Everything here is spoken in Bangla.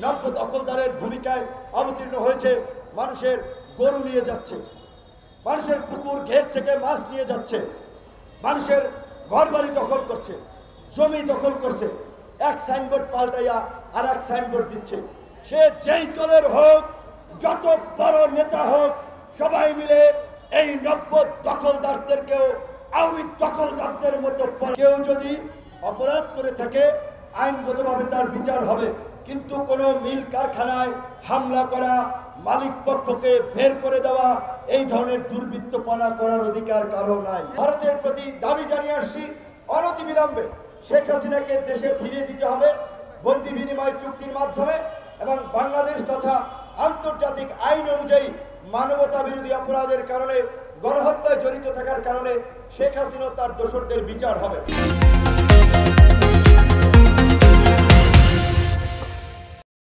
নব্য দখলদারের ভূমিকায় অবতীর্ণ হয়েছে। মানুষের গরু নিয়ে যাচ্ছে, মানুষের পুকুর ঘের থেকে মাছ নিয়ে যাচ্ছে, মানুষের ঘরবাড়ি দখল করছে, জমি দখল করছে, এক সাইনবোর্ড পাল্টাইয়া আর এক সাইনবোর্ড দিচ্ছে। সে যেই দলের হোক, যত বড় নেতা হোক, সবাই মিলে এই নব্য দখলদারদেরকেও আওয়ামী দখলদারদের মতো কেউ যদি অপরাধ করে থাকে আইনগতভাবে তার বিচার হবে, কিন্তু কোনো মিল কারখানায় হামলা করা, মালিক পক্ষকে বের করে দেওয়া, এই ধরনের দুর্বৃত্তপনা করার অধিকার কারো নাই। ভারতের প্রতি দাবি জানিয়ে আসছি, অনতিবিলম্বে শেখ হাসিনাকে দেশে ফিরিয়ে দিতে হবে বন্দি বিনিময় চুক্তির মাধ্যমে, এবং বাংলাদেশ তথা আন্তর্জাতিক আইন অনুযায়ী মানবতা বিরোধী অপরাধের কারণে, গণহত্যায় জড়িত থাকার কারণে শেখ হাসিনা তার দোষরদের বিচার হবে।